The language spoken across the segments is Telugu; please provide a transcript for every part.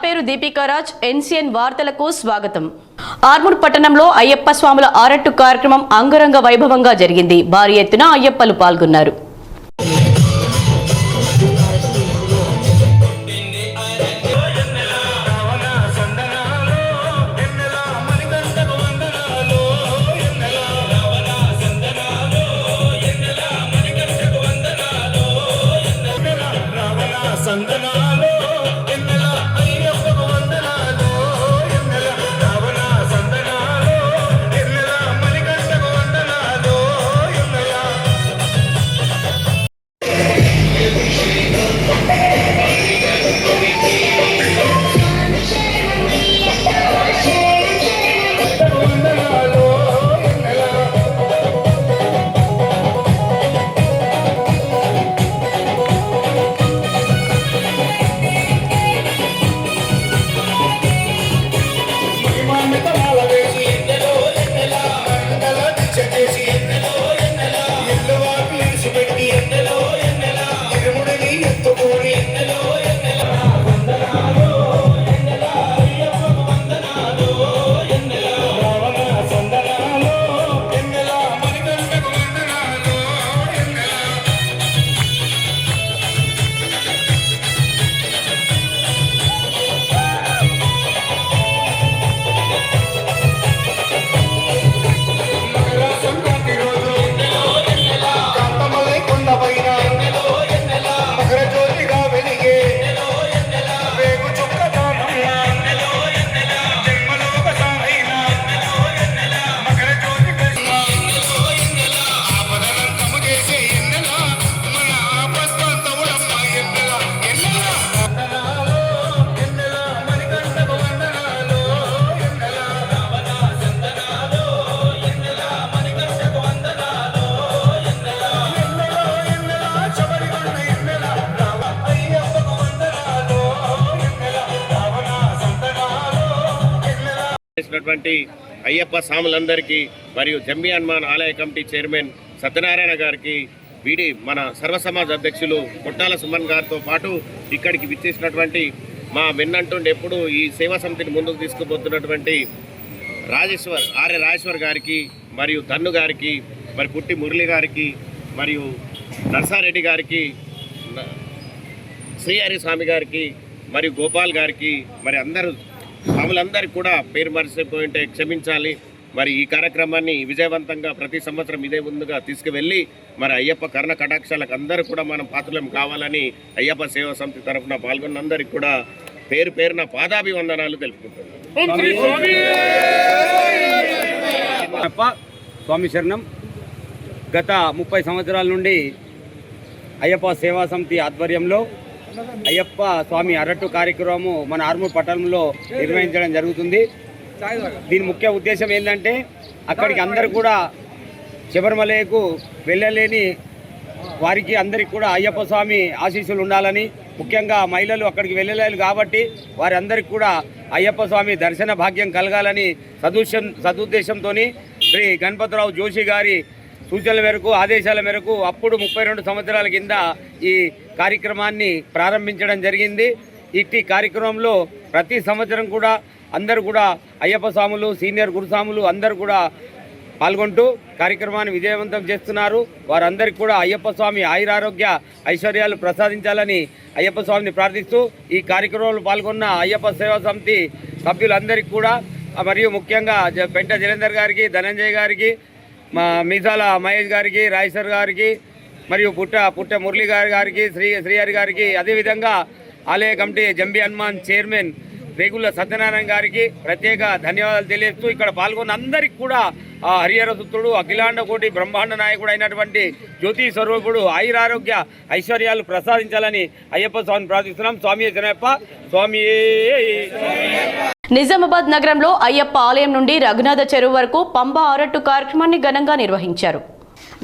పేరు దీపికా రాజ్, ఎన్సీఎన్ వార్తలకు స్వాగతం. ఆర్మూర్ పట్టణంలో అయ్యప్ప స్వాముల ఆరట్టు కార్యక్రమం అంగరంగ వైభవంగా జరిగింది. భారీ ఎత్తున అయ్యప్పలు పాల్గొన్నారు. అయ్యప్ప స్వాములందరికీ మరియు జంబి హనుమాన్ ఆలయ కమిటీ చైర్మన్ సత్యనారాయణ గారికి, వీడి మన సర్వసమాజ్ అధ్యక్షులు కొట్టాల సుమన్ గారితో పాటు ఇక్కడికి విచ్చేసినటువంటి మా వెన్నంటుండి ఎప్పుడు ఈ సేవా సమితిని ముందుకు తీసుకుపోతున్నటువంటి రాజేశ్వర్ గారికి, మరియు తన్ను గారికి, మరి పుట్టి మురళి గారికి, మరియు నర్సారెడ్డి గారికి, శ్రీహరి స్వామి గారికి, మరియు గోపాల్ గారికి, మరి అందరూ స్వాములందరికీ కూడా పేరు మర్చిపోయింటే క్షమించాలి. మరి ఈ కార్యక్రమాన్ని విజయవంతంగా ప్రతి సంవత్సరం ఇదే ముందుగా తీసుకువెళ్ళి మరి అయ్యప్ప కర్ణ కటాక్షాలకు అందరూ కూడా మనం పాత్రలం కావాలని అయ్యప్ప సేవా సమితి తరఫున పాల్గొన్న అందరికీ కూడా పేరు పేరున పాదాభివందనాలు తెలుపుకుంటున్నాం. స్వామి శరణం. గత 30 సంవత్సరాల నుండి అయ్యప్ప సేవా సమితి ఆధ్వర్యంలో అయ్యప్ప స్వామి అరట్టు కార్యక్రమము మన ఆర్మూర్ పట్టణంలో నిర్వహించడం జరుగుతుంది. దీని ముఖ్య ఉద్దేశం ఏంటంటే అక్కడికి అందరు కూడా శబరిమలకు వెళ్ళలేని వారికి అందరికి కూడా అయ్యప్ప స్వామి ఆశీస్సులు ఉండాలని, ముఖ్యంగా మహిళలు అక్కడికి వెళ్ళలేరు కాబట్టి వారందరికీ కూడా అయ్యప్ప స్వామి దర్శన భాగ్యం కలగాలని సదుద్దేశంతో శ్రీ గణపతిరావు జోషి గారి సూచనల మేరకు, ఆదేశాల మేరకు అప్పుడు 32 సంవత్సరాల కింద ఈ కార్యక్రమాన్ని ప్రారంభించడం జరిగింది. ఇట్టి కార్యక్రమంలో ప్రతి సంవత్సరం కూడా అందరూ కూడా అయ్యప్ప స్వాములు, సీనియర్ గురుస్వాములు అందరూ కూడా పాల్గొంటూ కార్యక్రమాన్ని విజయవంతం చేస్తున్నారు. వారందరికీ కూడా అయ్యప్ప స్వామి ఆయురారోగ్య ఐశ్వర్యాలు ప్రసాదించాలని అయ్యప్ప స్వామిని ప్రార్థిస్తూ ఈ కార్యక్రమంలో పాల్గొన్న అయ్యప్ప సేవా సమితి సభ్యులందరికీ కూడా, మరియు ముఖ్యంగా పెంట జలేందర్ గారికి, ధనంజయ్ గారికి, మా మీసాల మహేష్ గారికి, రాయసర్ గారికి, మరియు పుట్ట మురళి గారికి, శ్రీహరి గారికి, అదేవిధంగా ఆలయ కమిటీ జంబి హనుమాన్ చైర్మన్ రేగుల సత్యనారాయణ గారికి ప్రత్యేక ధన్యవాదాలు తెలియజేస్తూ ఇక్కడ పాల్గొన్న అందరికీ కూడా హరిహర సుతుడు, అఖిలాండ కోటి బ్రహ్మాండ నాయకుడు అయినటువంటి జ్యోతి స్వరూపుడు ఆయురారోగ్య ఐశ్వర్యాలు ప్రసాదించాలని అయ్యప్ప స్వామిని ప్రార్థిస్తున్నాం. స్వామి శరణయ్యప్ప. స్వామి. నిజామాబాద్ నగరంలో అయ్యప్ప ఆలయం నుండి రఘునాథ చెరువు వరకు పంబ ఆరట్టు కార్యక్రమాన్ని ఘనంగా నిర్వహించారు.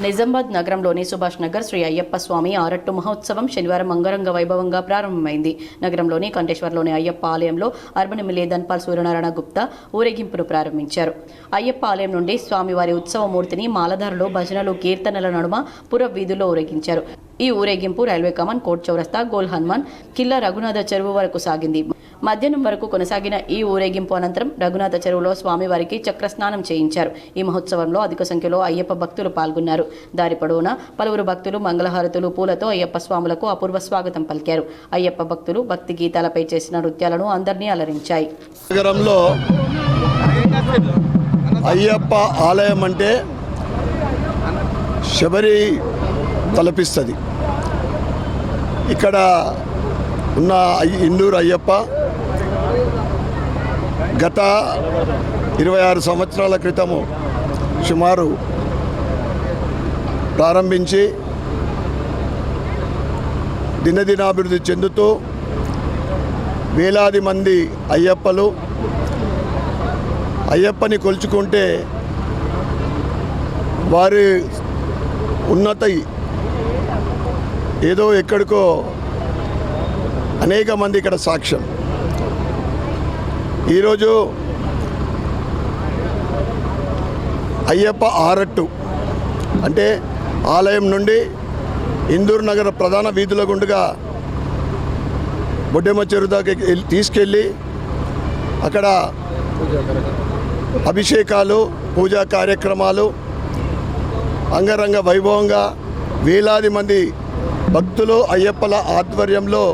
నిజామాబాద్ నగరంలోని సుభాష్ నగర్ శ్రీ అయ్యప్ప స్వామి ఆరట్టు మహోత్సవం శనివారం అంగరంగ వైభవంగా ప్రారంభమైంది. నగరంలోని కంటేశ్వర్లోని అయ్యప్ప ఆలయంలో అర్బన్ ఎమ్మెల్యే ధన్పాల్ సూర్యనారాయణ గుప్తా ఊరేగింపును ప్రారంభించారు. అయ్యప్ప ఆలయం నుండి స్వామివారి ఉత్సవమూర్తిని మాలధారులు భజనలు, కీర్తనల నడుమ పుర వీధుల్లో ఊరేగించారు. ఈ ఊరేగింపు రైల్వే కమాన్, కోట్ చౌరస్తా, గోల్ హనుమాన్, కిల్లా రఘునాథ చెరువు వరకు సాగింది. మధ్యాహ్నం వరకు కొనసాగిన ఈ ఊరేగింపు అనంతరం రఘునాథ చెరువులో స్వామివారికి చక్రస్నానం చేయించారు. ఈ మహోత్సవంలో అధిక సంఖ్యలో అయ్యప్ప భక్తులు పాల్గొన్నారు. దారి పొడవునా పలువురు భక్తులు మంగళహారతులు పూలతో అయ్యప్ప స్వాములకు అపూర్వ స్వాగతం పలికారు. అయ్యప్ప భక్తులు భక్తి గీతాలపై చేసిన నృత్యాలను అందరినీ అలరించాయి. నగరంలో అయ్యప్ప ఆలయం అంటే శబరి తలపిస్తుంది. ఇక్కడ ఉన్న ఇందూరు అయ్యప్ప గత 26 సంవత్సరాల క్రితము సుమారు ప్రారంభించి దినదినాభివృద్ధి చెందుతూ వేలాది మంది అయ్యప్పని కొలుచుకుంటే వారి ఉన్నతి ఏదో ఎక్కడికో అనేక మంది ఇక్కడ సాక్ష్యం. ఈరోజు అయ్యప్ప ఆరట్టు అంటే ఆలయం నుండి ఇందూరు నగర ప్రధాన వీధుల గుండుగా బొడ్డెమ్మ చెరువు దాకా తీసుకెళ్ళి అక్కడ అభిషేకాలు, పూజా కార్యక్రమాలు అంగరంగ వైభవంగా వేలాది మంది భక్తులు అయ్యప్పల ఆధ్వర్యంలో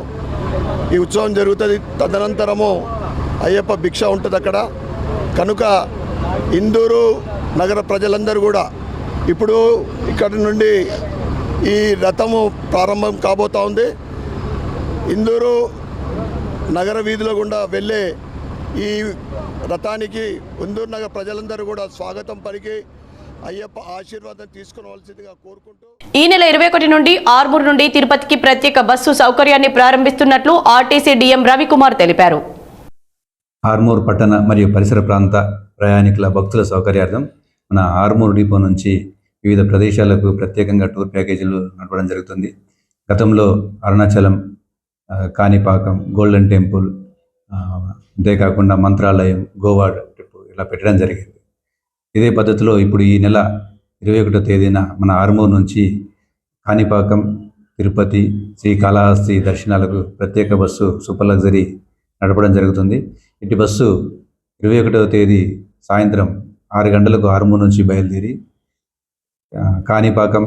ఈ ఉత్సవం జరుగుతుంది. తదనంతరము అయ్యప్ప భిక్ష ఉంటుంది అక్కడ. కనుక ఇందూరు నగర ప్రజలందరూ కూడా ఇప్పుడు ఇక్కడ నుండి ఈ రథము ప్రారంభం కాబోతూ ఉంది. ఇందూరు నగర వీధుల గుండా వెళ్ళే ఈ రథానికి ఇందూరు నగర ప్రజలందరూ కూడా స్వాగతం పలికి అయ్యప్ప ఆశీర్వాదం తీసుకోవాల్సిందిగా కోరుకుంటూ ఈ నెల 21 నుండి ఆర్మూర్ నుండి తిరుపతికి ప్రత్యేక బస్సు సౌకర్యాన్ని ప్రారంభిస్తున్నట్లు ఆర్టీసీ డీఎం రవికుమార్ తెలిపారు. ఆర్మూర్ పట్టణ మరియు పరిసర ప్రాంత ప్రయాణికుల భక్తుల సౌకర్యార్థం మన ఆర్మూర్ డిపో నుంచి వివిధ ప్రదేశాలకు ప్రత్యేకంగా టూర్ ప్యాకేజీలు నడపడం జరుగుతుంది. గతంలో అరుణాచలం, కాణిపాకం, గోల్డెన్ టెంపుల్, అంతేకాకుండా మంత్రాలయం, గోవా ట్రిప్ ఇలా పెట్టడం జరిగింది. ఇదే పద్ధతిలో ఇప్పుడు ఈ నెల 21వ తేదీన మన ఆర్మూర్ నుంచి కాణిపాకం, తిరుపతి, శ్రీకాళహస్తి దర్శనాలకు ప్రత్యేక బస్సు సూపర్ లగ్జరీ నడపడం జరుగుతుంది. ఇటు బస్సు 21వ తేదీ సాయంత్రం 6 గంటలకు ఆర్మూర్ నుంచి బయలుదేరి కాణిపాకం,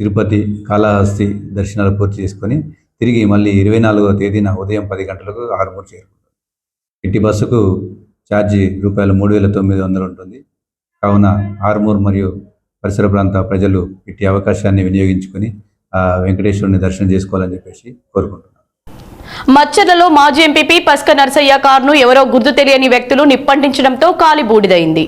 తిరుపతి, కాళహస్తి దర్శనాలు పూర్తి చేసుకొని తిరిగి మళ్ళీ 24వ తేదీన ఉదయం 10 గంటలకు ఆర్మూర్ చేరుకుంటుంది. ఇటు బస్సుకు ఛార్జీ ₹3,900 ఉంటుంది. కావున ఆర్మూర్ మరియు పరిసర ప్రాంత ప్రజలు ఇట్టి అవకాశాన్ని వినియోగించుకొని వెంకటేశ్వరుని దర్శనం చేసుకోవాలని చెప్పేసి కోరుకుంటున్నాను. మచ్చర్లలో మాజీ ఎంపీపీ పస్క నర్సయ్య కారును ఎవరో గుర్తు తెలియని వ్యక్తులు నిప్పంటించడంతో కాలి బూడిదైంది.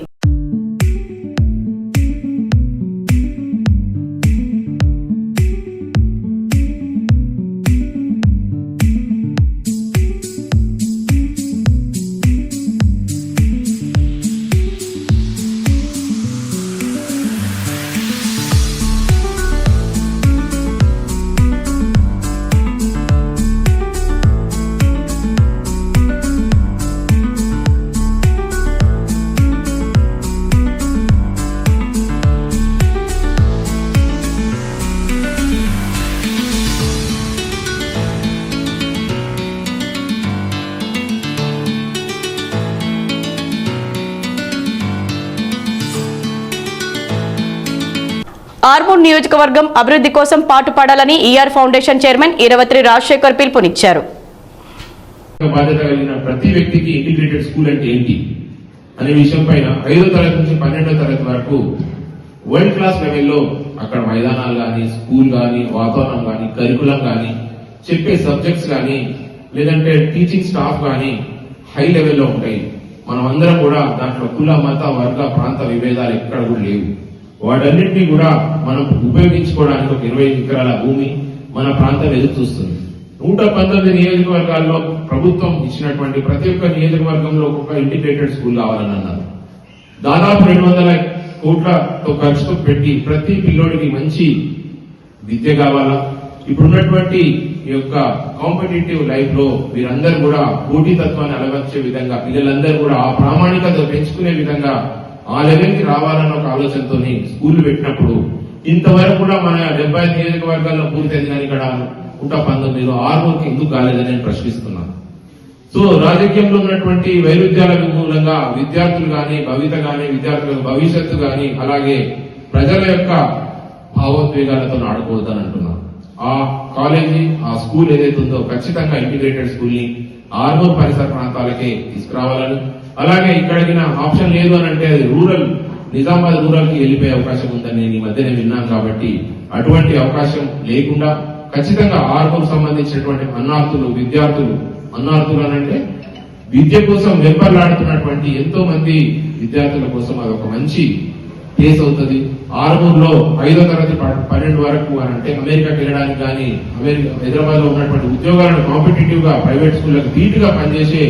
ఆర్మూర్ నియోజకవర్గం అభివృద్ధి కోసం పాటుపడాలని ER foundation chairman Eravatri Rajashekar పిలుపునిచ్చారు. బాధ్యత కలిగిన ప్రతి వ్యక్తికి ఇంటిగ్రేటెడ్ స్కూల్ అంటే ఏంటి అనే విషయం పైన 5వ తరగతి నుంచి 12వ తరగతి వరకు వరల్డ్ క్లాస్ లెవెల్లో అక్కడ మైదానాలు కానీ, స్కూల్ కానీ, వాతావరణం కానీ, కరికులం కానీ, చెప్పే సబ్జెక్ట్స్ కానీ, లేదంటే టీచింగ్ స్టాఫ్ కానీ హై లెవెల్లో ఉంటాయి. మనం అందరం కూడా దాంట్లో కుల, మత, వర్గ, ప్రాంత విభేదాలు ఎక్కడ కూడా లేవు. వాటన్నింటినీ కూడా మనం ఉపయోగించుకోవడానికి ఒక 20 ఎకరాల భూమి మన ప్రాంతం ఎదురు చూస్తుంది. 119 నియోజకవర్గాల్లో ప్రభుత్వం ఇచ్చినటువంటి ప్రతి ఒక్క నియోజకవర్గంలో ఒక్కొక్క ఇంటిగ్రేటెడ్ స్కూల్ కావాలని అన్నారు. దాదాపు 200 కోట్లతో ఖర్చుతో పెట్టి ప్రతి పిల్లోడికి మంచి విద్య కావాలా. ఇప్పుడున్నటువంటి ఈ యొక్క కాంపిటేటివ్ లైఫ్ లో వీరందరూ కూడా పోటీతత్వాన్ని అలవర్చే విధంగా, పిల్లలందరూ కూడా ఆ ప్రామాణికత పెంచుకునే విధంగా ఆ లెవెల్కి రావాలన్న ఒక ఆలోచనతో స్కూల్ పెట్టినప్పుడు ఇంతవరకు కూడా మన 75 నియోజకవర్గాల్లో పూర్తయింది, కానీ ఇక్కడ 119 ఆర్మూర్కి ఎందుకు కాలేదని నేను ప్రశ్నిస్తున్నాను. సో రాజకీయంలో ఉన్నటువంటి వైరుధ్యాల మూలంగా విద్యార్థులు కానీ విద్యార్థుల భవిష్యత్తు కానీ అలాగే ప్రజల యొక్క భావోద్వేగాలతో ఆడుకోవద్దని అంటున్నాను. ఆ కాలేజీ ఆ స్కూల్ ఏదైతే ఉందో ఖచ్చితంగా ఇంటిగ్రేటెడ్ స్కూల్ ని ఆర్మూర్ పరిసర ప్రాంతాలకే తీసుకురావాలని, అలాగే ఇక్కడికి ఆప్షన్ లేదు అని అంటే అది నిజామాబాద్ రూరల్ కి వెళ్ళిపోయే అవకాశం ఉందని నేను ఈ మధ్యనే విన్నాను. కాబట్టి అటువంటి అవకాశం లేకుండా ఖచ్చితంగా ఆర్మూర్ సంబంధించినటువంటి విద్యార్థులు అనంటే విద్య కోసం వెంపర్లాడుతున్నటువంటి ఎంతో మంది విద్యార్థుల కోసం అదొక మంచి ప్లేస్ అవుతుంది. ఆర్మూర్లో 5వ తరగతి 12 వరకు అని అంటే అమెరికాకి వెళ్ళడానికి కానీ హైదరాబాద్ లో ఉన్నటువంటి ఉద్యోగాలను కాంపిటేటివ్ గా ప్రైవేట్ స్కూళ్ళకు ధీటుగా పనిచేసే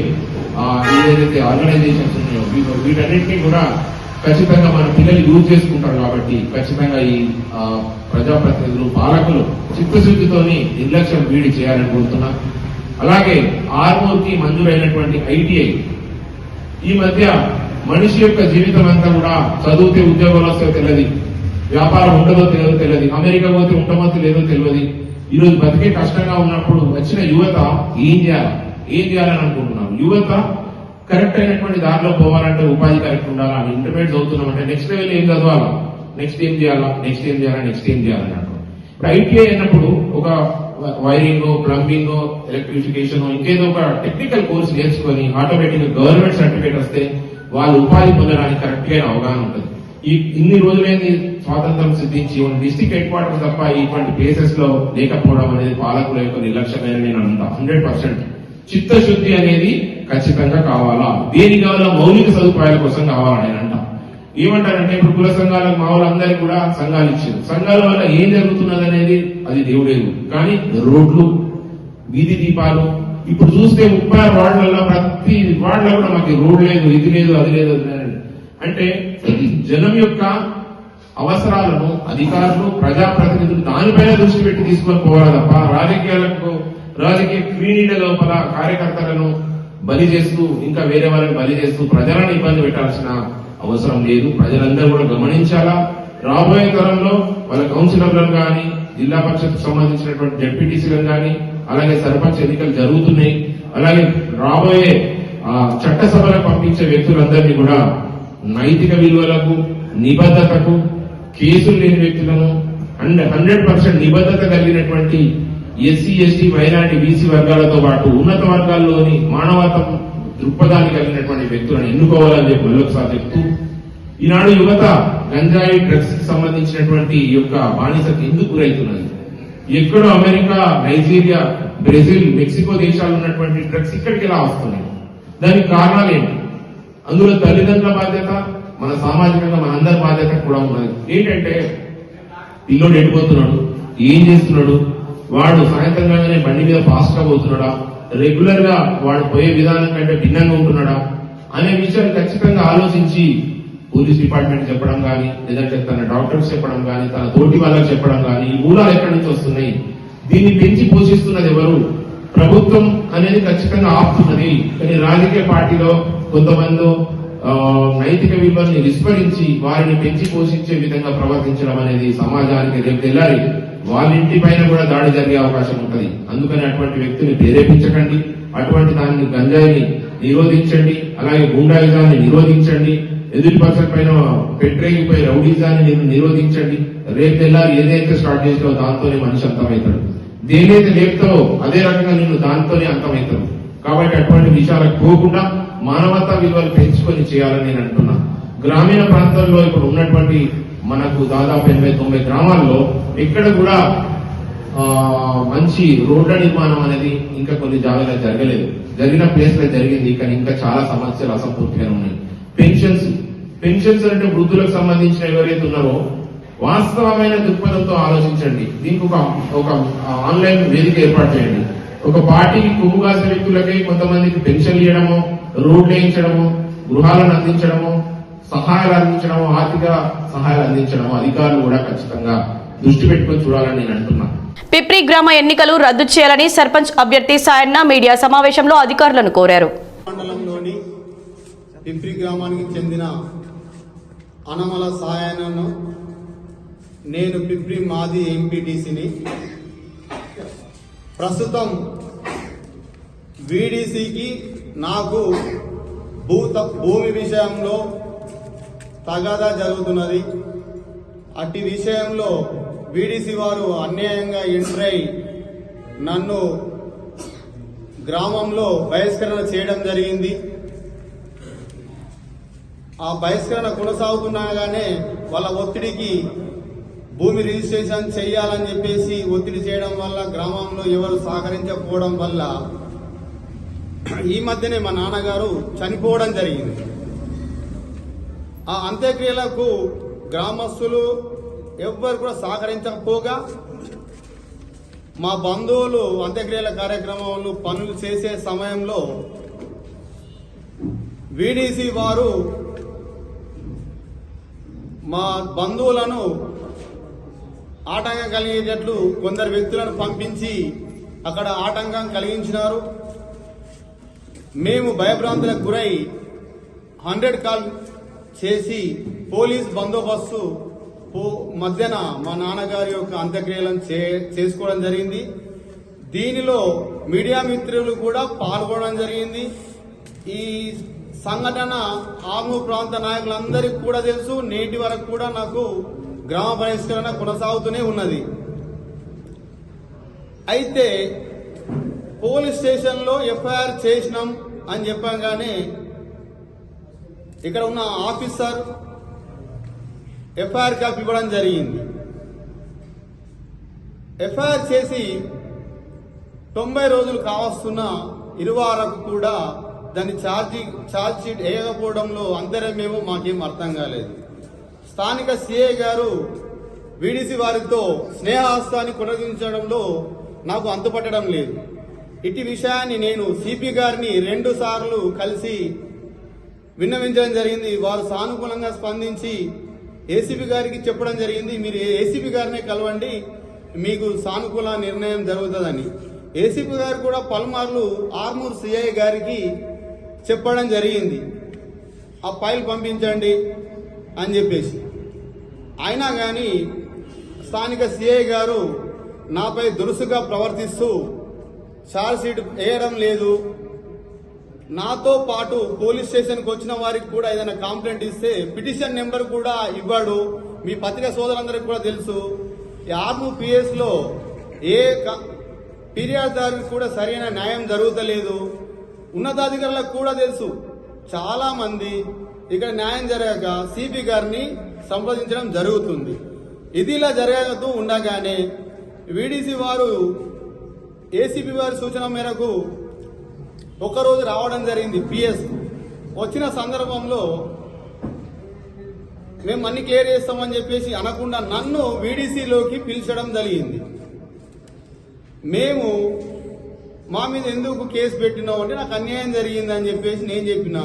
ఏదైతే ఆర్గనైజేషన్స్ ఉన్నాయో వీటన్నింటినీ కూడా ఖచ్చితంగా మన పిల్లలు యూజ్ చేసుకుంటారు. కాబట్టి ఖచ్చితంగా ఈ ప్రజాప్రతినిధులు పాలకులు చిత్తశుద్ధితోని నిర్లక్ష్యం వీడి చేయాలని కోరుతున్నా. అలాగే ఆర్మూర్ కి మంజూరైనటువంటి ఐటీఐ ఈ మధ్య మనిషి యొక్క జీవితం అంతా కూడా చదివితే ఉద్యోగాలు వస్తే తెలియదు, వ్యాపారం ఉంటుందో తెలియదు, అమెరికా పోతే ఉంటమో లేదో తెలియదు. ఈరోజు బతికే కష్టంగా ఉన్నప్పుడు వచ్చిన యువత ఏం చేయాలని అనుకుంటున్నారు. యువత కరెక్ట్ అయినటువంటి దారిలో పోవాలంటే ఉపాధి కరెక్ట్ ఉండాలా. ఇంటర్మీడియట్ చదువుతున్నామంటే నెక్స్ట్ లెవెల్ ఏం చదవాలా, నెక్స్ట్ ఏం చేయాలని అంటారు. ఇప్పుడు ఐటీఐ అయినప్పుడు ఒక వైరింగ్, ప్లంబింగ్, ఎలక్ట్రిఫికేషన్ ఇంకేదో ఒక టెక్నికల్ కోర్స్ నేర్చుకొని ఆటోమేటిక్ గవర్నమెంట్ సర్టిఫికేట్ వస్తే వాళ్ళు ఉపాధి పొందడానికి కరెక్ట్ గా అవగాహన ఉంటుంది. ఇన్ని రోజులైంది స్వాతంత్రం సిద్ధించి డిస్ట్రిక్ట్ హెడ్ క్వార్టర్స్ తప్ప ఇటువంటి ప్లేసెస్ లో లేకపోవడం అనేది పాలకుల యొక్క నిర్లక్ష్యమైన నేను అంటా. 100% చిత్తశుద్ధి అనేది ఖచ్చితంగా కావాలా. దేని కావాలా? మౌలిక సదుపాయాల కోసం కావాలని నేను అంటా. ఏమంటారంటే ఇప్పుడు కుల సంఘాలకు మా వాళ్ళందరికీ కూడా సంఘాలు ఇచ్చారు. సంఘాల వల్ల ఏం జరుగుతున్నది అనేది అది దేవుడేదు. కానీ రోడ్లు, వీధి దీపాలు ఇప్పుడు చూస్తే 36 వార్డులలో ప్రతి వార్డులో కూడా మాకు రోడ్ లేదు, ఇది లేదు, అది లేదు అంటే జనం యొక్క అవసరాలను అధికారులు, ప్రజాప్రతినిధులు దానిపైన దృష్టి పెట్టి తీసుకొని పోవాలి తప్ప రాజకీయ క్రీడల లోపల కార్యకర్తలను బలి చేస్తూ ఇంకా వేరే వాళ్ళని బలి చేస్తూ ప్రజలను ఇబ్బంది పెట్టాల్సిన అవసరం లేదు. ప్రజలందరూ కూడా గమనించాలా. రాబోయే తరంలో వాళ్ళ కౌన్సిలర్లను కానీ, జిల్లా పరిషత్ సంబంధించినటువంటి జడ్పీటీసీలను కానీ, అలాగే సర్పంచ్ ఎన్నికలు జరుగుతున్నాయి. అలాగే రాబోయే చట్టసభలకు పంపించే వ్యక్తులందరినీ కూడా నైతిక విలువలకు, నిబద్ధతకు, కేసులు లేని వ్యక్తులను 100% నిబద్ధత కలిగినటువంటి ఎస్సీ, ఎస్టీ, మైనారిటీ, బీసీ వర్గాలతో పాటు ఉన్నత వర్గాల్లోని మానవత్వం దృక్పథాన్ని కలిగినటువంటి వ్యక్తులను ఎన్నుకోవాలని చెప్పి మరొకసారి చెప్తూ, ఈనాడు యువత గంజాయి, డ్రగ్స్ కి సంబంధించినటువంటి ఈ యొక్క బానిసకి ఎందుకు గురవుతున్నది? ఎక్కడో అమెరికా, నైజీరియా, బ్రెజిల్, మెక్సికో దేశాలు ఉన్నటువంటి డ్రగ్స్ ఇక్కడికి ఎలా వస్తున్నాయి? దానికి కారణాలు ఏంటి? అందులో తల్లిదండ్రుల బాధ్యత, మన సామాజికంగా మన అందరి బాధ్యత కూడా ఉన్నది. ఏంటంటే పిల్లోడు ఎడిపోతున్నాడు, ఏం చేస్తున్నాడు, వాడు సాయంత్రం కాగానే బండి మీద ఫాస్ట్ గా పోతున్నాడా, రెగ్యులర్ గా వాడు పోయే విధానం కంటే భిన్నంగా ఉంటున్నాడా అనే విషయాలు ఖచ్చితంగా ఆలోచించి పోలీస్ డిపార్ట్మెంట్ చెప్పడం కానీ, లేదంటే తన డాక్టర్స్ చెప్పడం కానీ, తన తోటి వాళ్ళకి చెప్పడం కానీ, ఈ మూలాలు ఎక్కడి నుంచి వస్తున్నాయి, దీన్ని పెంచి పోషిస్తున్నది ఎవరు? ప్రభుత్వం అనేది ఖచ్చితంగా ఆపుతున్నది. కానీ రాజకీయ పార్టీలో కొంతమంది నైతిక విలువల్ని విస్మరించి వారిని పెంచి పోషించే విధంగా ప్రవర్తించడం అనేది సమాజానికి రేపు తెల్లారి వాళ్ళ ఇంటి పైన కూడా దాడి జరిగే అవకాశం ఉంటుంది. అందుకని అటువంటి వ్యక్తిని ప్రేరేపించకండి. అటువంటి దాన్ని గంజాయిని నిరోధించండి. అలాగే గుండాయిజాన్ని నిరోధించండి. ఎదుటి పర్సన్ పైన పెట్టరేగిపోయి రౌడీజాన్ని నిరోధించండి. రేపు తెల్లారి ఏదైతే స్టార్ట్ చేస్తావో దాంతోనే మనిషి అంతమవుతాడు. దేనైతే లేపుతావో అదే రకంగా నిన్ను దాంతోనే అంతమవుతాడు. కాబట్టి అటువంటి విషయాలకు పోకుండా మానవతా విలువలు పెంచుకొని చేయాలని నేను అంటున్నా. గ్రామీణ ప్రాంతాల్లో ఇప్పుడు ఉన్నటువంటి మనకు దాదాపు 80-90 గ్రామాల్లో ఎక్కడ కూడా మంచి రోడ్ల నిర్మాణం అనేది ఇంకా కొన్ని జాగాలో జరగలేదు. జరిగిన ప్లేస్ లో జరిగింది, కానీ ఇంకా చాలా సమస్యలు అసంపూర్తిగా ఉన్నాయి. పెన్షన్స్ అంటే వృద్ధులకు సంబంధించిన ఎవరైతే ఉన్నారో వాస్తవమైన దృక్పథంతో ఆలోచించండి. దీనికి ఒక ఆన్లైన్ వేదిక ఏర్పాటు చేయండి. ఒక పార్టీకి కొమ్ము కాసే వ్యక్తులకి కొంతమందికి పెన్షన్ ఇవ్వడము, రోడ్లు వేయించడము, గృహాలను అందించడము, సహాయాలు అందించడము, ఆర్థిక సహాయాలు అందించడము అధికారులు కూడా ఖచ్చితంగా దృష్టి పెట్టుకొని చూడాలని నేను అంటున్నా. పిప్రి గ్రామ ఎన్నికలు రద్దు చేయాలని సర్పంచ్ అభ్యర్థి సాయన్న మీడియా సమావేశంలో అధికారులను కోరారు. మండలంలోని పిప్రి గ్రామానికి చెందిన అనమల సాయన్నను నేను పిప్రి మాజీ ఎంపీటీసీని. ప్రస్తుతం వీడీసీకి నాకు భూమి విషయంలో తగాదా జరుగుతున్నది. అట్టి విషయంలో వీడీసీ వారు అన్యాయంగా ఎంటర్ అయి నన్ను గ్రామంలో బహిష్కరణ చేయడం జరిగింది. ఆ బహిష్కరణ కొనసాగుతున్నాగానే వాళ్ళ ఒత్తిడికి భూమి రిజిస్ట్రేషన్ చేయాలని చెప్పేసి ఒత్తిడి చేయడం వల్ల గ్రామంలో ఎవరు సహకరించకపోవడం వల్ల ఈ మధ్యనే మా నాన్నగారు చనిపోవడం జరిగింది. ఆ అంత్యక్రియలకు గ్రామస్తులు ఎవ్వరు కూడా సహకరించకపోగా మా బంధువులు అంత్యక్రియల కార్యక్రమాలు పనులు చేసే సమయంలో వీడీసీ వారు మా బంధువులను ఆటంకం కలిగేటట్లు కొందరు వ్యక్తులను పంపించి అక్కడ ఆటంకం కలిగించినారు. మేము భయభ్రాంతులకు గురై 100 కాల్ చేసి పోలీస్ బందోబస్తు మధ్యన మా నాన్నగారి యొక్క అంత్యక్రియలను చేసుకోవడం జరిగింది. దీనిలో మీడియా మిత్రులు కూడా పాల్గొనడం జరిగింది. ఈ సంఘటన ఆర్మూర్ ప్రాంత నాయకులందరికీ కూడా తెలుసు. నేటి వరకు కూడా నాకు గ్రామ బహిష్కరణ కొనసాగుతూనే ఉన్నది. అయితే పోలీస్ స్టేషన్లో ఎఫ్ఐఆర్ చేసినాం అని చెప్పగానే ఇక్కడ ఉన్న ఆఫీసర్ ఎఫ్ఐఆర్ కాపీ ఇవ్వడం జరిగింది. ఎఫ్ఐఆర్ చేసి 90 రోజులు కావస్తున్న ఇరువారకు కూడా దాన్ని ఛార్జ్ షీట్ వేయకపోవడంలో అంతరమేమో మాకేం అర్థం కాలేదు. స్థానిక సిఐ గారు వీడీసీ వారితో స్నేహహస్తాన్ని కొనసాగించడంలో నాకు అంతుపట్టడం లేదు. ఇటు విషయాన్ని నేను సిపి గారిని 2 సార్లు కలిసి విన్నవించడం జరిగింది. వారు సానుకూలంగా స్పందించి ఏసీపీ గారికి చెప్పడం జరిగింది, మీరు ఏసీపీ గారినే కలవండి, మీకు సానుకూల నిర్ణయం జరుగుతుందని. ఏసీపీ గారు కూడా పలుమార్లు ఆర్మూర్ సిఐ గారికి చెప్పడం జరిగింది, ఆ ఫైల్ పంపించండి అని చెప్పేసి. అయినా కానీ స్థానిక సిఐ గారు నాపై దురుసుగా ప్రవర్తిస్తూ ఛార్జ్ షీట్ వేయడం లేదు. నాతో పాటు పోలీస్ స్టేషన్కి వచ్చిన వారికి కూడా ఏదైనా కంప్లైంట్ ఇస్తే పిటిషన్ నెంబర్ కూడా ఇవ్వడు. మీ పత్రికా సోదరులందరికీ కూడా తెలుసు. ఈ ఆర్మూర్ పిఎస్ లో ఏ ఫిర్యాదుదారులకు కూడా సరైన న్యాయం జరుగుతలేదు. ఉన్నతాధికారులకు కూడా తెలుసు. చాలా మంది ఇక్కడ న్యాయం జరగక సిపి గారిని సంప్రదించడం జరుగుతుంది. ఇది ఇలా జరగదు ఉండగానే వీడీసీ వారు ఏసీపీ వారి సూచన మేరకు ఒకరోజు రావడం జరిగింది పిఎస్. వచ్చిన సందర్భంలో మేము అన్ని క్లియర్ చేస్తామని చెప్పేసి అనకుండా నన్ను వీడీసీలోకి పిలిచడం జరిగింది. మేము మా మీద ఎందుకు కేసు పెట్టినావు అంటే నాకు అన్యాయం జరిగిందని చెప్పేసి నేను చెప్పిన.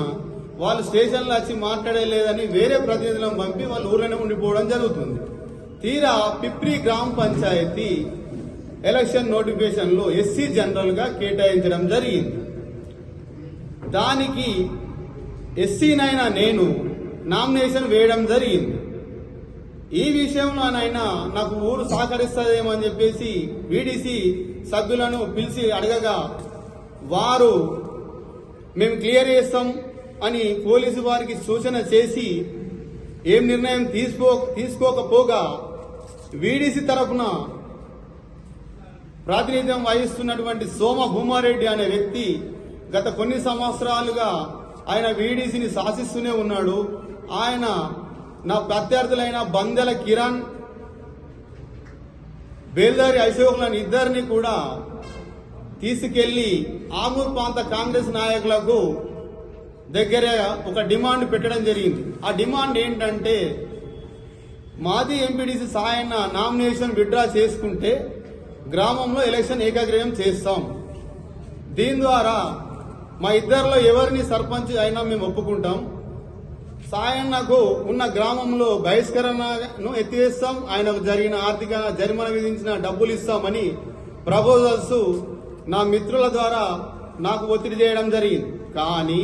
వాళ్ళు స్టేషన్లో వచ్చి మాట్లాడలేదని వేరే ప్రతినిధులను పంపి వాళ్ళు ఊర్లోనే ఉండిపోవడం జరుగుతుంది. తీరా పిప్రి గ్రామ పంచాయతీ ఎలక్షన్ నోటిఫికేషన్లో ఎస్సీ జనరల్గా కేటాయించడం జరిగింది. దానికి ఎస్సీనైనా నేను నామినేషన్ వేయడం జరిగింది. ఈ విషయంలోనైనా నాకు ఊరు సహకరిస్తుందేమో అని చెప్పేసి వీడీసీ సభ్యులను పిలిచి అడగగా వారు మేము క్లియర్ చేస్తాం అని పోలీసు వారికి సూచన చేసి ఏం నిర్ణయం తీసుకోకపోగా వీడీసీ తరఫున ప్రాతినిధ్యం వహిస్తున్నటువంటి సోమ భూమారెడ్డి అనే వ్యక్తి గత కొన్ని సంవత్సరాలుగా ఆయన వీడీసీని శాసిస్తూనే ఉన్నాడు. ఆయన నా ప్రత్యర్థులైన బందెల కిరణ్, బేల్దారి అశోక్లను ఇద్దరిని కూడా తీసుకెళ్లి ఆర్మూర్ ప్రాంత కాంగ్రెస్ నాయకులకు దగ్గర ఒక డిమాండ్ పెట్టడం జరిగింది. ఆ డిమాండ్ ఏంటంటే మాజీ ఎంపీడీసీ సాయన్న నామినేషన్ విత్డ్రా చేసుకుంటే గ్రామంలో ఎలక్షన్ ఏకగ్రీవం చేస్తాం. దీని ద్వారా మా ఇద్దరిలో ఎవరిని సర్పంచ్ అయినా మేము ఒప్పుకుంటాం. సాయన్నకు ఉన్న గ్రామంలో బహిష్కరణను ఎత్తివేస్తాం, ఆయనకు జరిగిన ఆర్థిక జరిమానా విధించిన డబ్బులు ఇస్తామని ప్రపోజల్స్ నా మిత్రుల ద్వారా నాకు ఒత్తిడి చేయడం జరిగింది. కానీ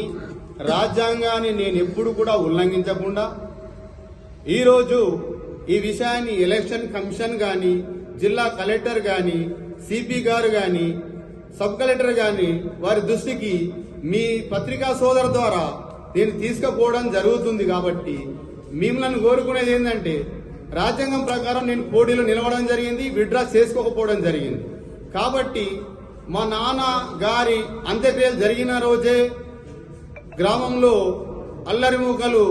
రాజ్యాంగాన్ని నేను ఎప్పుడు కూడా ఉల్లంఘించకుండా ఈరోజు ఈ విషయాన్ని ఎలక్షన్ కమిషన్ కానీ, జిల్లా కలెక్టర్ కానీ, సిపి గారు కానీ సబ్ కలెక్టర్ గారిని వారి దృష్టికి మీ పత్రికా సోదరు ద్వారా దీన్ని తీసుకుపోవడం జరుగుతుంది. కాబట్టి మిమ్మల్ని కోరుకునేది ఏంటంటే, రాజ్యాంగం ప్రకారం నేను పోటీలో నిలవడం జరిగింది, విత్డ్రా చేసుకోకపోవడం జరిగింది. కాబట్టి మా నాన్న గారి అంత్యక్రియలు జరిగిన రోజే గ్రామంలో అల్లరిమూకలు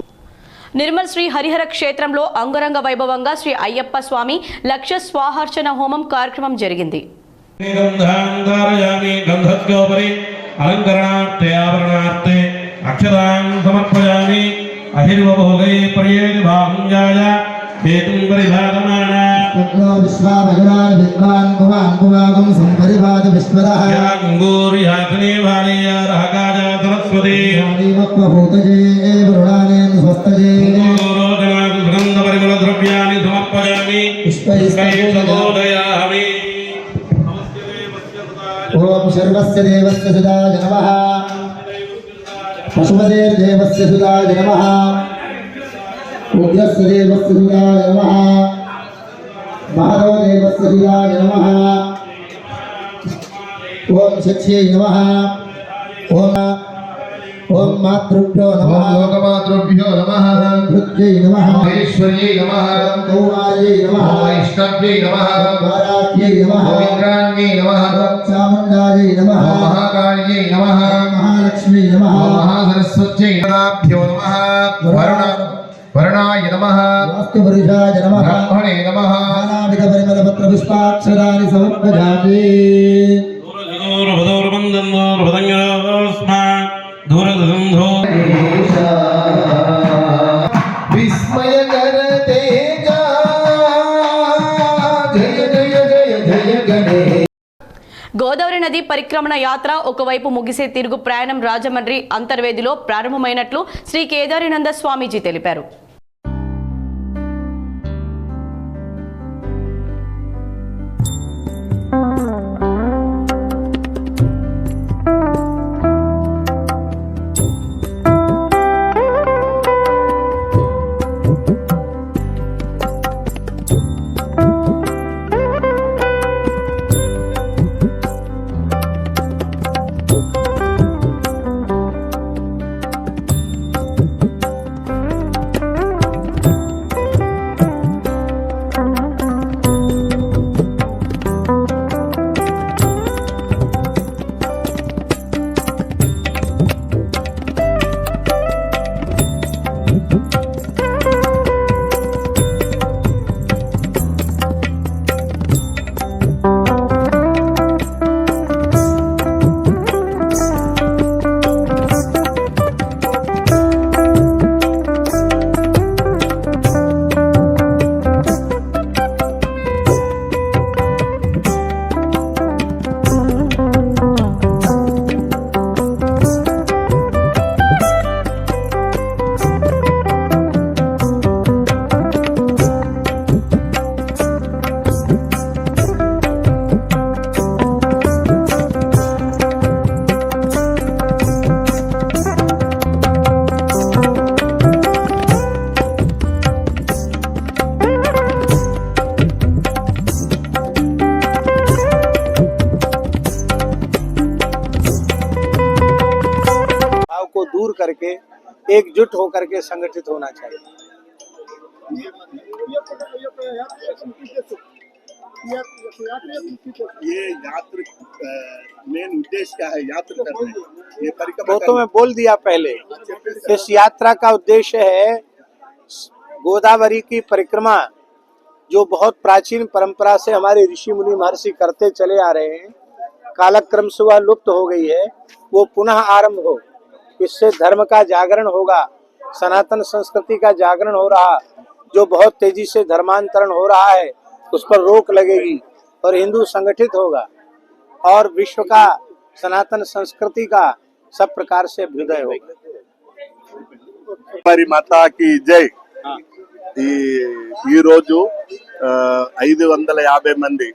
నిర్మల్ శ్రీ హరిహర క్షేత్రంలో అంగరంగ వైభవంగా శ్రీ అయ్యప్ప స్వామి లక్ష స్వాహార్చన హోమం కార్యక్రమం జరిగింది. గంధోపరి అలంకరణార్థే ఆభరణార్థే అక్షరాన్ సమర్పయామి అహిర్వభోగై పర్యేది భాంగాయ హేతుం పరిభాగమాన విశ్వాభగవాన్ విద్వాన్ భువాన్ భువాగం సంపరిభాత విశ్వరః అంగూర్యాగ్నే వాణీయ రహకాజ సరస్వతి భూతజే వరుణానేన స్వస్తజే రోగనాథ సుగంధ పరిమళ ద్రవ్యాన్ని సమర్పయామి పుష్పైస్తోదయామి. ఓం శర్వస్య దేవస్య సుదాయ నమః పశుపతేర్దేవస్య సుదాయ నమః ఉగ్రస్య దేవస్య సుదాయ నమః మహాదేవస్య సుదాయ నమః ఓం శక్ష్యై నమః ఓం మాతృభ్యో నమః లోకమాతృభ్యో నమః భృత్యై నమః ఈశ్వర్యై నమః కౌమార్యై నమః వైష్ణవ్యై నమః భారాత్యై నమః ఇంద్రాణ్యై నమః చాముండాయై నమః మహాకాళ్యై నమః మహాలక్ష్మీ నమః మహాసరస్వత్యై నమః వరుణాయ నమః వాస్తుపురుషాయ నమః బ్రహ్మణే నమః నానావిధ పరిమళ పత్ర పుష్పాక్షరాన్ని సమర్పయామి. విస్మయకర తేజ జయ జయ జయ జయ గణేశ. గోదావరి నది పరిక్రమణ యాత్ర ఒకవైపు ముగిసే తిరుగు ప్రయాణం రాజమండ్రి అంతర్వేదిలో ప్రారంభమైనట్లు శ్రీ కేదారినంద స్వామీజీ తెలిపారు. को दूर करके एकजुट होकर के संगठित होना चाहिए। ये यात्रा मेन उद्देश्य क्या है? यात्रा करना है, ये परिक्रमा वो तो मैं बोल दिया पहले। इस यात्रा का उद्देश्य है गोदावरी की परिक्रमा, जो बहुत प्राचीन परंपरा से हमारे ऋषि मुनि महर्षि करते चले आ रहे हैं, कालक्रम से वह लुप्त हो गई है, वो पुनः आरंभ हो। इससे धर्म का जागरण होगा, सनातन संस्कृति का जागरण हो रहा, जो बहुत तेजी से धर्मांतरण हो रहा है उस पर रोक लगेगी और हिंदू संगठित होगा और विश्व का सनातन संस्कृति का सब प्रकार से अभ्युदय होगा। हमारी माता की जय। ఈ రోజు 550 మంది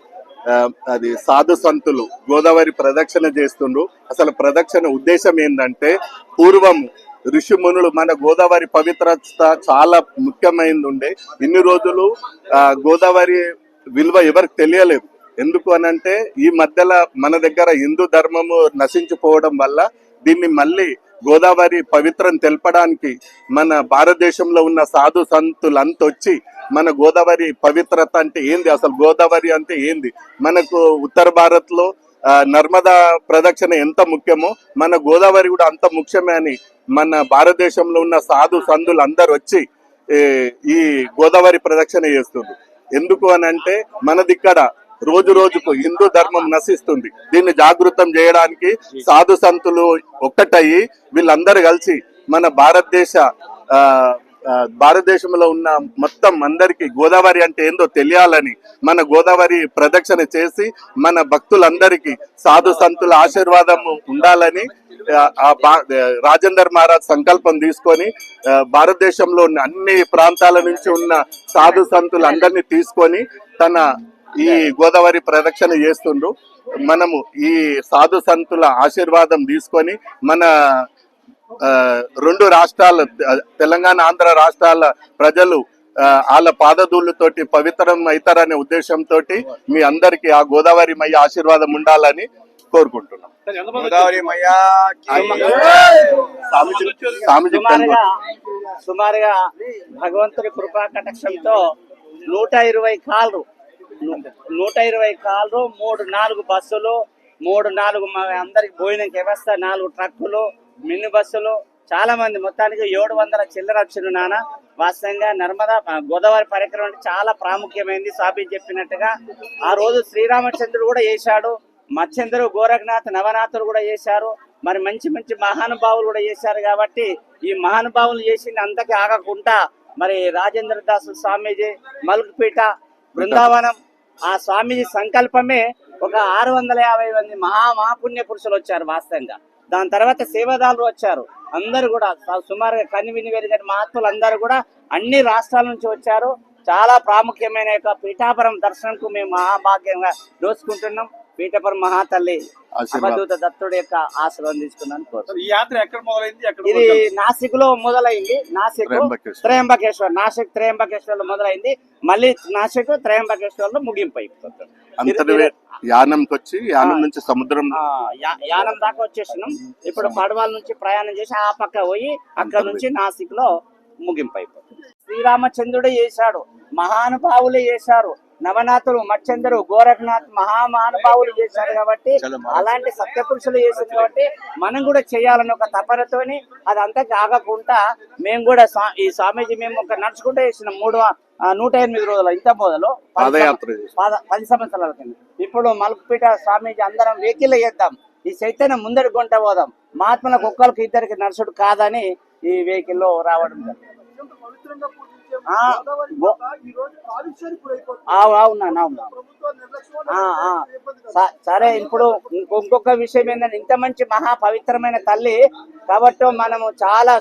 అది సాధు సంతులు గోదావరి ప్రదక్షిణ చేస్తుండ్రు. అసలు ప్రదక్షిణ ఉద్దేశం ఏంటంటే, పూర్వం ఋషి మునులు మన గోదావరి పవిత్రత చాలా ముఖ్యమైనది ఉండే. ఇన్ని రోజులు గోదావరి విలువ ఎవరికి తెలియలేదు. ఎందుకు అనంటే ఈ మధ్యలో మన దగ్గర హిందూ ధర్మము నశించిపోవడం వల్ల దీన్ని మళ్ళీ గోదావరి పవిత్రం తెలపడానికి మన భారతదేశంలో ఉన్న సాధు సంతులంతా వచ్చి మన గోదావరి పవిత్రత అంటే ఏంది, అసలు గోదావరి అంటే ఏంది, మనకు ఉత్తర భారత్ లో నర్మదా ప్రదక్షిణ ఎంత ముఖ్యమో మన గోదావరి కూడా అంత ముఖ్యమే అని మన భారతదేశంలో ఉన్న సాధు సంతులు అందరు వచ్చి ఈ గోదావరి ప్రదక్షిణ చేస్తుంది. ఎందుకు అనంటే మనదిక్కడ రోజు రోజుకు హిందూ ధర్మం నశిస్తుంది. దీన్ని జాగృతం చేయడానికి సాధు సంతులు ఒక్కటయ్యి వీళ్ళందరూ కలిసి మన భారతదేశంలో ఉన్న మొత్తం అందరికీ గోదావరి అంటే ఏందో తెలియాలని మన గోదావరి ప్రదక్షిణ చేసి మన భక్తులందరికీ సాధు సంతుల ఆశీర్వాదం ఉండాలని రాజేందర్ మహారాజ్ సంకల్పం తీసుకొని భారతదేశంలో ఉన్న అన్ని ప్రాంతాల నుంచి ఉన్న సాధు సంతులు అందరినీ తీసుకొని తన ఈ గోదావరి ప్రదక్షిణ చేస్తుండ్రు. మనము ఈ సాధు సంతుల ఆశీర్వాదం తీసుకొని మన రెండు రాష్ట్రాల తెలంగాణ ఆంధ్ర రాష్ట్రాల ప్రజలు వాళ్ళ పాదధూళ్ళతోటి పవిత్రం అవుతారనే ఉద్దేశంతో మీ అందరికి ఆ గోదావరి మయ్య ఆశీర్వాదం ఉండాలని కోరుకుంటున్నాం. సుమారుగా భగవంతుడి కృపా కటాక్షంతో 120 కాళ్ళు 3-4 బస్సులు 3-4 అందరికి భోజనం వ్యవస్థ 4 ట్రక్కులు మినీ బస్సులు చాలా మంది మొత్తానికి 700 చిల్లర వచ్చిన నాన్న. వాస్తవంగా నర్మదా గోదావరి పరిక్రమ అంటే చాలా ప్రాముఖ్యమైనది. స్వామి చెప్పినట్టుగా ఆ రోజు శ్రీరామచంద్రుడు కూడా చేశాడు, మత్స్యంద్రుడు గోరఖనాథ్ నవనాథుడు కూడా చేశారు, మరి మంచి మంచి మహానుభావులు కూడా చేశారు. కాబట్టి ఈ మహానుభావులు చేసింది అంతకి ఆగకుండా మరి రాజేంద్ర దాస్ స్వామీజీ మల్క్పేట బృందావనం ఆ స్వామీజీ సంకల్పమే ఒక 650 మంది మహాపుణ్య పురుషులు వచ్చారు వాస్తవంగా. దాని తర్వాత సేవాదారులు వచ్చారు. అందరూ కూడా సుమారుగా కని విని వెరిగిన మహాత్ములు అందరూ కూడా అన్ని రాష్ట్రాల నుంచి వచ్చారు. చాలా ప్రాముఖ్యమైన యొక్క పీఠాపురం దర్శనంకు మేము మహాభాగ్యంగా దోచుకుంటున్నాం. పీఠాపురం మహాతల్లి అవధూత దత్తుడి యొక్క ఆశీర్వాదం తీసుకున్నాను. ఈ యాత్ర ఎక్కడ మొదలైంది? ఇది నాసిక్ లో మొదలైంది. నాసిక్ త్రయంబకేశ్వర్, నాసిక్ త్రయంబకేశ్వర్ లో మొదలైంది. మళ్ళీ నాసిక్ త్రయంబకేశ్వర్ లో ముగింపు అయిపోతుంది. యానంకి వచ్చి యానం నుంచి సముద్రం యానం దాకా వచ్చేసినాం. ఇప్పుడు పడవాల నుంచి ప్రయాణం చేసి ఆ పక్క పోయి అక్కడ నుంచి నాసిక్ లో ముగింపు అయిపోతుంది. శ్రీరామచంద్రుడే చేశాడు, మహానుభావులే చేశారు, నవనాథుడు మత్స్యంద్రుడు గోరఖనాథ్ మహానుభావులు చేశారు. కాబట్టి అలాంటి సత్యపురుషులు చేశారు కాబట్టి మనం కూడా చేయాలని ఒక తపనతోని అది అంతా ఆగకుండా మేము కూడా ఈ స్వామీజీ మేము ఒక నడుచుకుంటూ చేసినాం 108 రోజులు ఇంత బోధలో 10 సంవత్సరాల కింద. ఇప్పుడు మల్క్పేట స్వామీజీ అందరం వెహికల్ చేద్దాం, ఈ చైతన్యం ముందడి గుంట పోదాం, మహాత్ములకు ఒక్కరికి ఇద్దరికి నడుచుడు కాదని ఈ వెహికల్ లో రావడం జరిగింది. సరే, ఇప్పుడు ఇంకొక విషయం ఏంటంటే ఇంత మంచి మహా పవిత్రమైన తల్లి కాబట్టి మనము చాలా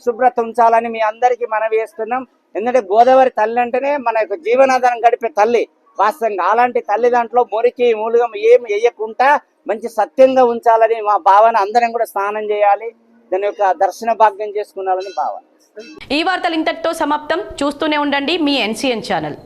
శుభ్రత ఉంచాలని మీ అందరికీ మనవి చేస్తున్నాం. ఎందుకంటే గోదావరి తల్లి అంటేనే మన యొక్క జీవనాధారం గడిపే తల్లి. వాస్తవంగా అలాంటి తల్లి దాంట్లో మురికి మూలుగం ఏం వేయకుండా మంచి సత్యంగా ఉంచాలని మా భావన. అందరం కూడా స్నానం చేయాలి, దాని యొక్క దర్శన భాగ్యం చేసుకున్నాలని భావన. ఈ వార్తలు ఇంతటితో సమాప్తం. చూస్తూనే ఉండండి మీ NCN ఛానల్.